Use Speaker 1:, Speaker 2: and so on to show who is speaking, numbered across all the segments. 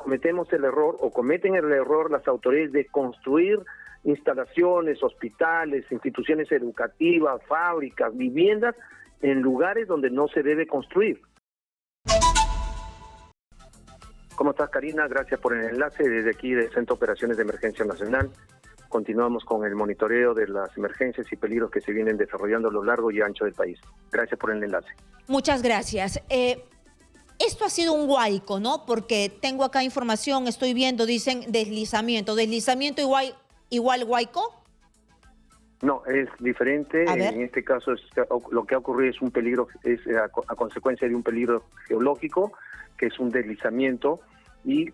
Speaker 1: cometemos el error o cometen el error las autoridades de construir instalaciones, hospitales, instituciones educativas, fábricas, viviendas en lugares donde no se debe construir. ¿Cómo estás, Karina? Gracias por el enlace desde aquí del Centro de Operaciones de Emergencia Nacional. Continuamos con el monitoreo de las emergencias y peligros que se vienen desarrollando a lo largo y ancho del país. Gracias por el enlace.
Speaker 2: Muchas gracias. Esto ha sido un huaico, ¿no? Porque tengo acá información, estoy viendo, dicen deslizamiento. ¿Deslizamiento igual huaico?
Speaker 1: No, es diferente. En este caso lo que ha ocurrido es un peligro, es a consecuencia de un peligro geológico, que es un deslizamiento, y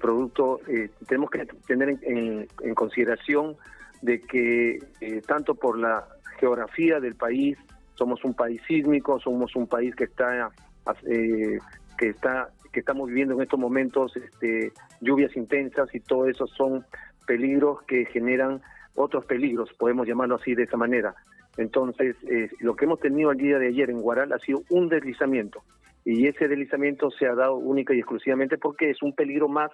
Speaker 1: producto, tenemos que tener en consideración de que tanto por la geografía del país, somos un país sísmico, somos un país que estamos viviendo en estos momentos lluvias intensas, y todo eso son peligros que generan otros peligros, podemos llamarlo así de esa manera. Entonces, lo que hemos tenido el día de ayer en Huaral ha sido un deslizamiento, y ese deslizamiento se ha dado única y exclusivamente porque es un peligro más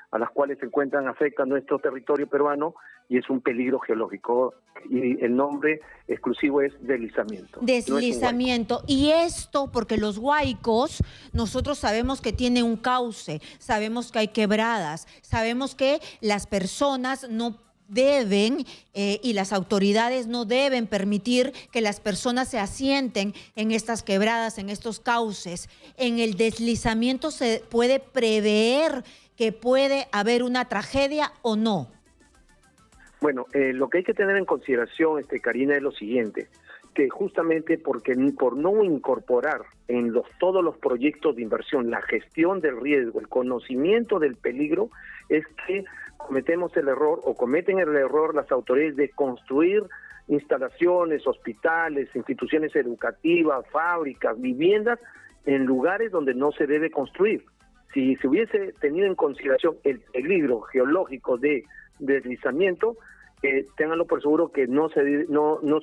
Speaker 1: a las cuales se encuentran, afecta nuestro territorio peruano, y es un peligro geológico, y el nombre exclusivo es deslizamiento.
Speaker 2: Deslizamiento. No, y esto porque los huaicos, nosotros sabemos que tiene un cauce, sabemos que hay quebradas, sabemos que las personas no deben y las autoridades no deben permitir que las personas se asienten en estas quebradas, en estos cauces. En el deslizamiento se puede prever que puede haber una tragedia o no.
Speaker 1: Bueno, lo que hay que tener en consideración, Karina, es lo siguiente, que justamente por no incorporar en todos los proyectos de inversión la gestión del riesgo, el conocimiento del peligro, es que cometemos el error o cometen el error las autoridades de construir instalaciones, hospitales, instituciones educativas, fábricas, viviendas en lugares donde no se debe construir. Si se hubiese tenido en consideración el peligro geológico de deslizamiento, ténganlo por seguro que no se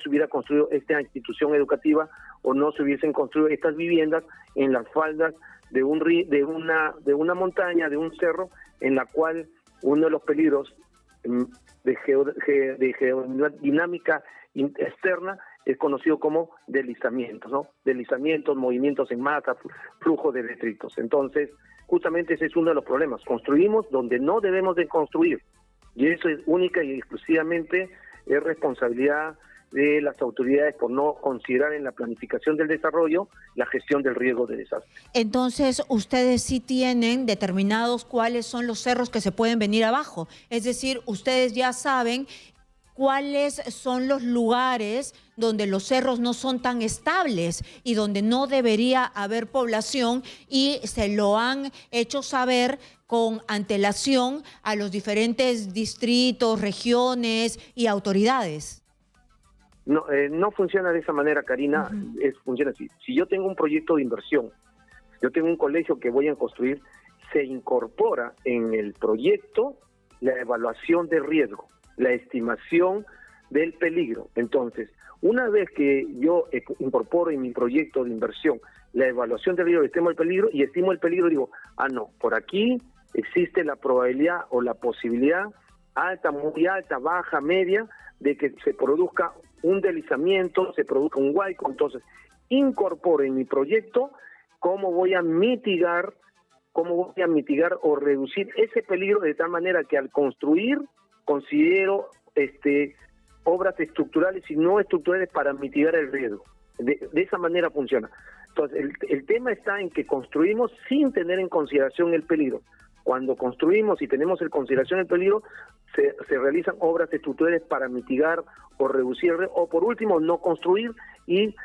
Speaker 1: hubiera construido esta institución educativa, o no se hubiesen construido estas viviendas en las faldas de una montaña, de un cerro, en la cual uno de los peligros de geodinámica externa es conocido como deslizamientos, ¿no? Deslizamientos, movimientos en masa, flujo de detritos. Entonces, justamente ese es uno de los problemas. Construimos donde no debemos de construir, y eso es única y exclusivamente es responsabilidad de las autoridades por no considerar en la planificación del desarrollo la gestión del riesgo de desastre.
Speaker 2: Entonces, ustedes sí tienen determinados cuáles son los cerros que se pueden venir abajo. Es decir, ustedes ya saben cuáles son los lugares donde los cerros no son tan estables y donde no debería haber población, y se lo han hecho saber con antelación a los diferentes distritos, regiones y autoridades.
Speaker 1: No, no funciona de esa manera, Karina. Funciona así. Si yo tengo un proyecto de inversión, yo tengo un colegio que voy a construir, se incorpora en el proyecto la evaluación de riesgo, la estimación del peligro. Entonces, una vez que yo incorporo en mi proyecto de inversión la evaluación del riesgo, estimo el peligro, digo, no, por aquí existe la probabilidad o la posibilidad alta, muy alta, baja, media, de que se produzca un deslizamiento, se produzca un huaico. Entonces, incorporo en mi proyecto cómo voy a mitigar o reducir ese peligro, de tal manera que al construir considero obras estructurales y no estructurales para mitigar el riesgo. De esa manera funciona. Entonces, el tema está en que construimos sin tener en consideración el peligro. Cuando construimos y tenemos en consideración el peligro, se realizan obras estructurales para mitigar o reducir, o por último, no construir y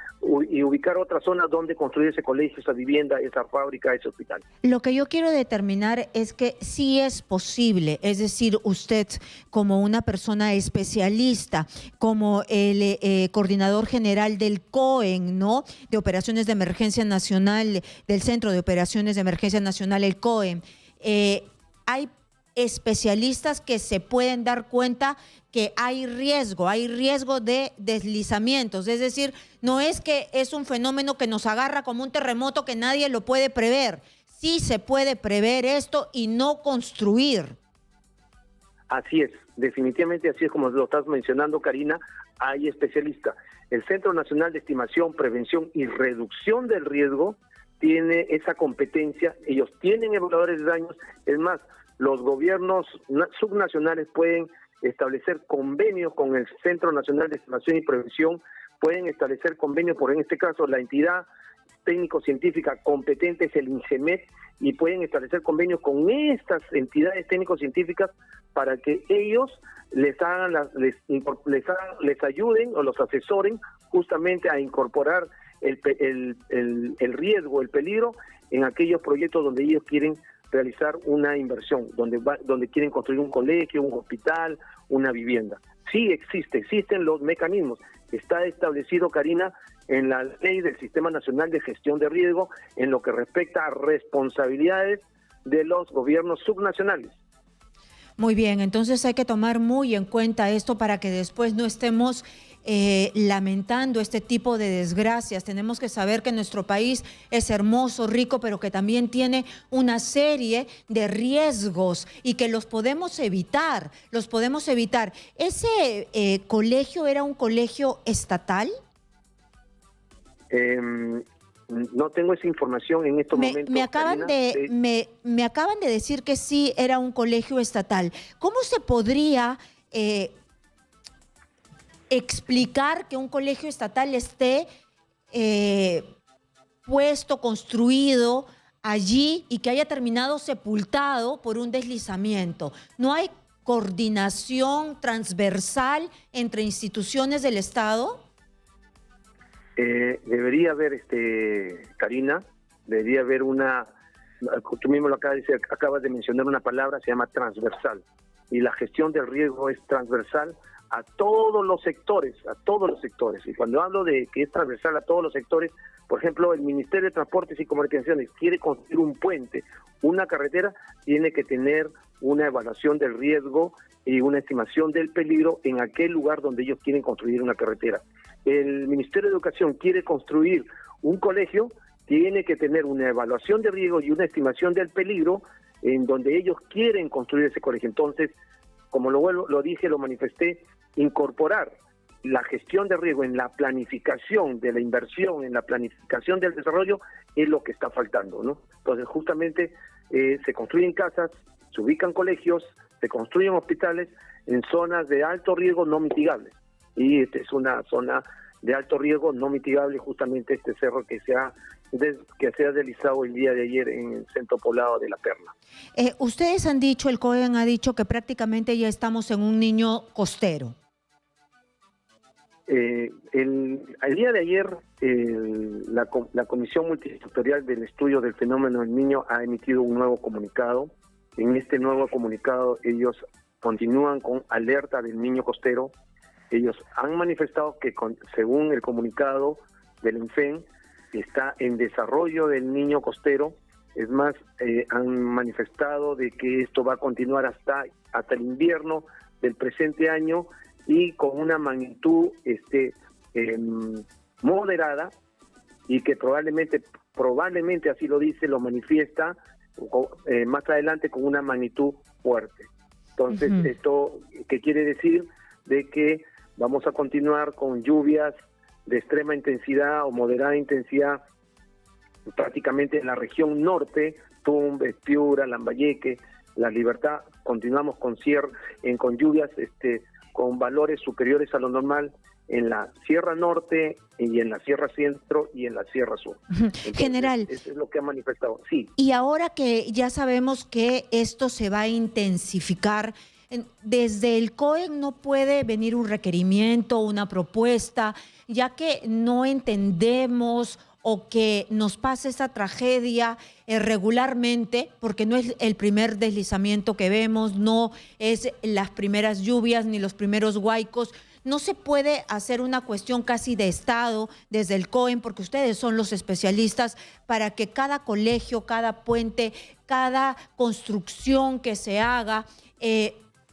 Speaker 1: ubicar otra zona donde construir ese colegio, esa vivienda, esa fábrica, ese hospital.
Speaker 2: Lo que yo quiero determinar es que sí es posible, es decir, usted como una persona especialista, como el coordinador general del COEN, ¿no?, de Operaciones de Emergencia Nacional, del Centro de Operaciones de Emergencia Nacional, el COEN, hay especialistas que se pueden dar cuenta que hay riesgo de deslizamientos. Es decir, no es que es un fenómeno que nos agarra como un terremoto que nadie lo puede prever. sí se puede prever esto y no construir.
Speaker 1: Así es, definitivamente así es como lo estás mencionando, Karina. Hay especialistas. El Centro Nacional de Estimación, Prevención y Reducción del Riesgo tiene esa competencia. Ellos tienen evaluadores de daños. Es más, los gobiernos subnacionales pueden establecer convenios con el Centro Nacional de Estimación y Prevención, pueden establecer convenios, por en este caso la entidad técnico-científica competente es el INGEMET, y pueden establecer convenios con estas entidades técnico-científicas para que ellos les ayuden o los asesoren justamente a incorporar el riesgo, el peligro en aquellos proyectos donde ellos quieren realizar una inversión, donde quieren construir un colegio, un hospital, una vivienda. Sí existen los mecanismos. Está establecido, Karina, en la ley del Sistema Nacional de Gestión de Riesgo en lo que respecta a responsabilidades de los gobiernos subnacionales.
Speaker 2: Muy bien, entonces hay que tomar muy en cuenta esto para que después no estemos lamentando este tipo de desgracias. Tenemos que saber que nuestro país es hermoso, rico, pero que también tiene una serie de riesgos y que los podemos evitar, ¿Ese colegio era un colegio estatal?
Speaker 1: No tengo esa información en estos momentos.
Speaker 2: Me acaban de decir que sí era un colegio estatal. ¿Cómo se podría explicar que un colegio estatal esté construido allí y que haya terminado sepultado por un deslizamiento? ¿No hay coordinación transversal entre instituciones del Estado?
Speaker 1: Debería haber, Karina, debería haber tú mismo lo acabas de mencionar una palabra, se llama transversal, y la gestión del riesgo es transversal a todos los sectores, y cuando hablo de que es transversal a todos los sectores, por ejemplo, el Ministerio de Transportes y Comunicaciones quiere construir un puente, una carretera, tiene que tener una evaluación del riesgo y una estimación del peligro en aquel lugar donde ellos quieren construir una carretera. El Ministerio de Educación quiere construir un colegio, tiene que tener una evaluación de riesgo y una estimación del peligro en donde ellos quieren construir ese colegio. Entonces, como lo dije, lo manifesté, incorporar la gestión de riesgo en la planificación de la inversión, en la planificación del desarrollo, es lo que está faltando, ¿no? Entonces, justamente se construyen casas, se ubican colegios, se construyen hospitales en zonas de alto riesgo no mitigables. Y esta es una zona de alto riesgo no mitigable, justamente este cerro que se ha deslizado el día de ayer en el centro poblado de La Perla.
Speaker 2: Ustedes han dicho, el COEN ha dicho que prácticamente ya estamos en un niño costero.
Speaker 1: El día de ayer la Comisión Multisectorial del Estudio del Fenómeno del Niño ha emitido un nuevo comunicado. En este nuevo comunicado ellos continúan con alerta del niño costero. Ellos han manifestado que según el comunicado del ENFEN está en desarrollo del niño costero. Es más, han manifestado de que esto va a continuar hasta el invierno del presente año y con una magnitud moderada, y que probablemente así lo dice, lo manifiesta más adelante con una magnitud fuerte. Entonces, ¿esto qué quiere decir? De que vamos a continuar con lluvias de extrema intensidad o moderada intensidad prácticamente en la región norte, Tumbes, Piura, Lambayeque, La Libertad. Continuamos con lluvias con valores superiores a lo normal en la Sierra Norte y en la Sierra Centro y en la Sierra Sur. Entonces,
Speaker 2: General,
Speaker 1: eso es lo que ha manifestado. Sí.
Speaker 2: Y ahora que ya sabemos que esto se va a intensificar, desde el COEN no puede venir un requerimiento, una propuesta, ya que no entendemos o que nos pase esta tragedia regularmente, porque no es el primer deslizamiento que vemos, no es las primeras lluvias ni los primeros huaicos. No se puede hacer una cuestión casi de Estado desde el COEN, porque ustedes son los especialistas, para que cada colegio, cada puente, cada construcción que se haga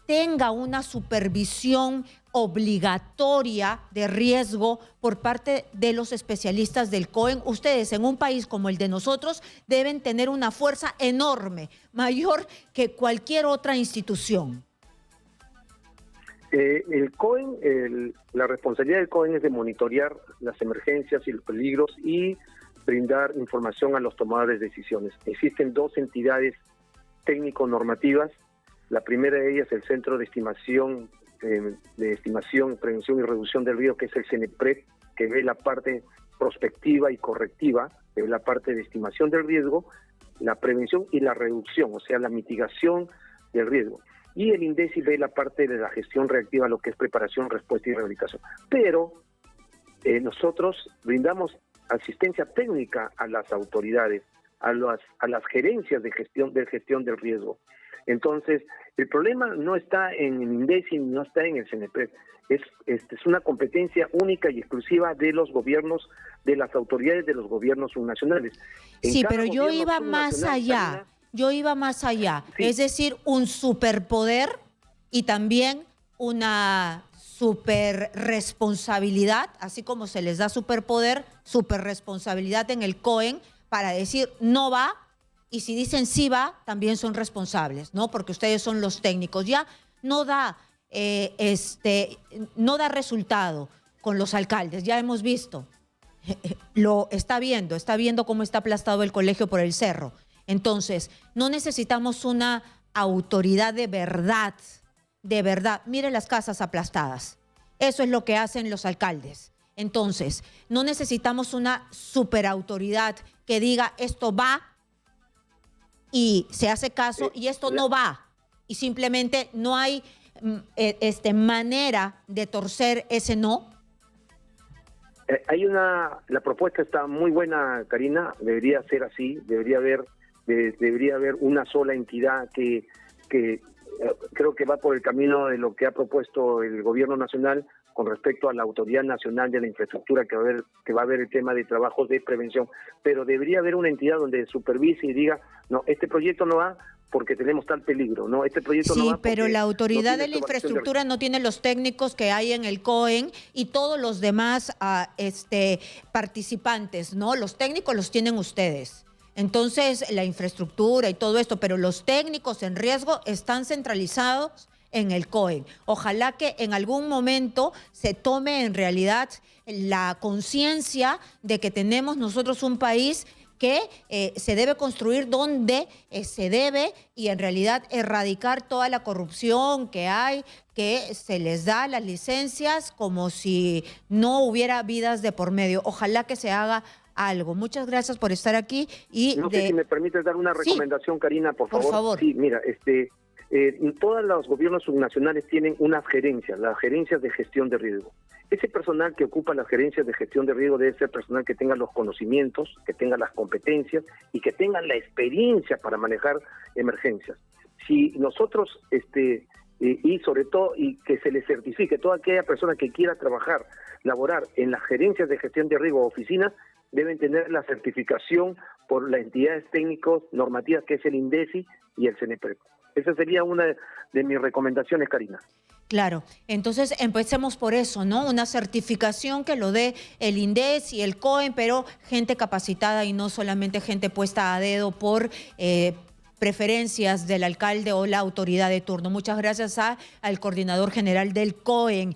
Speaker 2: tenga una supervisión obligatoria de riesgo por parte de los especialistas del COEN. Ustedes en un país como el de nosotros deben tener una fuerza enorme, mayor que cualquier otra institución.
Speaker 1: El COEN, la responsabilidad del COEN es de monitorear las emergencias y los peligros y brindar información a los tomadores de decisiones. Existen dos entidades técnico-normativas. La primera de ellas es el Centro de Estimación, Prevención y Reducción del Riesgo, que es el CENEPRED, que ve la parte prospectiva y correctiva, que ve la parte de estimación del riesgo, la prevención y la reducción, o sea, la mitigación del riesgo. Y el INDECI ve la parte de la gestión reactiva, lo que es preparación, respuesta y rehabilitación. Pero nosotros brindamos asistencia técnica a las autoridades, a las gerencias de gestión del riesgo. Entonces, el problema no está en el INDECI, no está en el CENEPRED. Es una competencia única y exclusiva de los gobiernos, de las autoridades de los gobiernos subnacionales.
Speaker 2: Sí, pero yo iba más allá. Yo iba más allá. Sí. Es decir, un superpoder y también una superresponsabilidad, así como se les da superpoder, superresponsabilidad en el COEN para decir no va, y si dicen sí va, también son responsables, ¿no? Porque ustedes son los técnicos. Ya no da, no da resultado con los alcaldes, ya hemos visto. Lo está viendo cómo está aplastado el colegio por el cerro. Entonces, no necesitamos una autoridad de verdad, de verdad. Mire las casas aplastadas. Eso es lo que hacen los alcaldes. Entonces, no necesitamos una superautoridad que diga esto va y se hace caso y esto no va. Y simplemente no hay manera de torcer ese no.
Speaker 1: La propuesta está muy buena, Karina, debería ser así, debería haber una sola entidad que creo que va por el camino de lo que ha propuesto el gobierno nacional con respecto a la Autoridad Nacional de la Infraestructura, que va a ver el tema de trabajos de prevención, pero debería haber una entidad donde supervise y diga, no, este proyecto no va porque tenemos tal peligro, no, este proyecto no va.
Speaker 2: Sí, pero la Autoridad de la Infraestructura no tiene los técnicos que hay en el COEN y todos los demás participantes, ¿no? Los técnicos los tienen ustedes. Entonces, la infraestructura y todo esto, pero los técnicos en riesgo están centralizados en el COEN. Ojalá que en algún momento se tome en realidad la conciencia de que tenemos nosotros un país que se debe construir donde se debe y en realidad erradicar toda la corrupción que hay, que se les da las licencias como si no hubiera vidas de por medio. Ojalá que se haga algo. Muchas gracias por estar aquí. Y
Speaker 1: no sé si me permites dar una recomendación, sí, Karina, por favor.
Speaker 2: Por favor.
Speaker 1: Sí, mira, todos los gobiernos subnacionales tienen unas gerencias, las gerencias de gestión de riesgo. Ese personal que ocupa las gerencias de gestión de riesgo debe ser personal que tenga los conocimientos, que tenga las competencias y que tenga la experiencia para manejar emergencias. Si nosotros, y sobre todo, y que se le certifique toda aquella persona que quiera trabajar, laborar en las gerencias de gestión de riesgo o oficinas, deben tener la certificación por las entidades técnicos normativas que es el INDECI y el CENEPRED. Esa sería una de mis recomendaciones, Karina.
Speaker 2: Claro, entonces empecemos por eso, ¿no? Una certificación que lo dé el INDECI y el COEN, pero gente capacitada y no solamente gente puesta a dedo por preferencias del alcalde o la autoridad de turno. Muchas gracias al coordinador general del COEN.